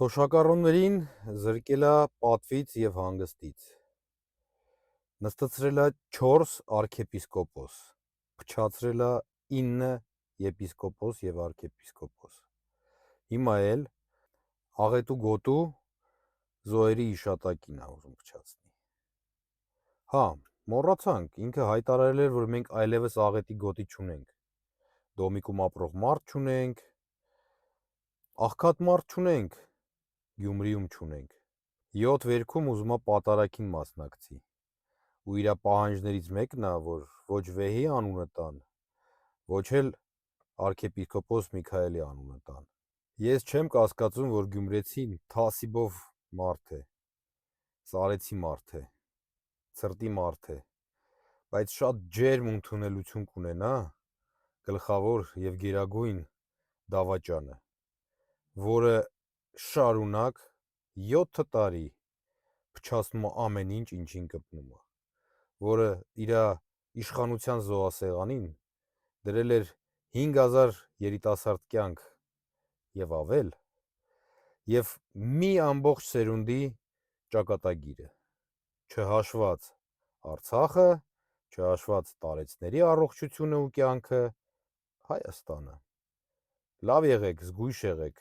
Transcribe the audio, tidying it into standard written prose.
Թոշակառուներին զրկել է պատվից և հանգստից, նստացրել է 4 արքեպիսկոպոս, փչացրել է 9 եպիսկոպոս և արքեպիսկոպոս, հիմա էլ աղետու գոտու զոհերի հիշատակին է ուզում փչացնի։ Հա, մոռացանք, ինքը հայտարարել էր, որ մենք այլևս աղետի գոտի չունենք, Դոմիկում ապրող մարդ չունենք, աղքատ մարդ չունենք, Գյումրիում չունենք, 7 վերքում ուզում է պատարագին մասնակցի, ու իր պահանջներից մեկն է, որ ոչ վեհի անունը տան, ոչ էլ արքեպիսկոպոս Միքայելի անունը տան։ Ես չեմ կասկածում, որ գյումրեցին թասիբով մարդ է, սարեցի մարդ է, ցրտի մարդ է, բայց շատ ջերմ ընդունելություն կունենա գլխավոր և գերագույն դավաճանը, որը շարունակ 7 տարի փչացնում է ամեն ինչ, ինչին կպնում է, որը իր իշխանության զոհասեղանին դրել էր 5000 երիտասարդ կյանք և ավել, և մի ամբողջ սերունդի ճակատագիրը, չհաշված Արցախը, չհաշված տարեցների առողջությունը ու կյանքը, Հայաստանը։ Լավ եղեք, զգույշ եղեք,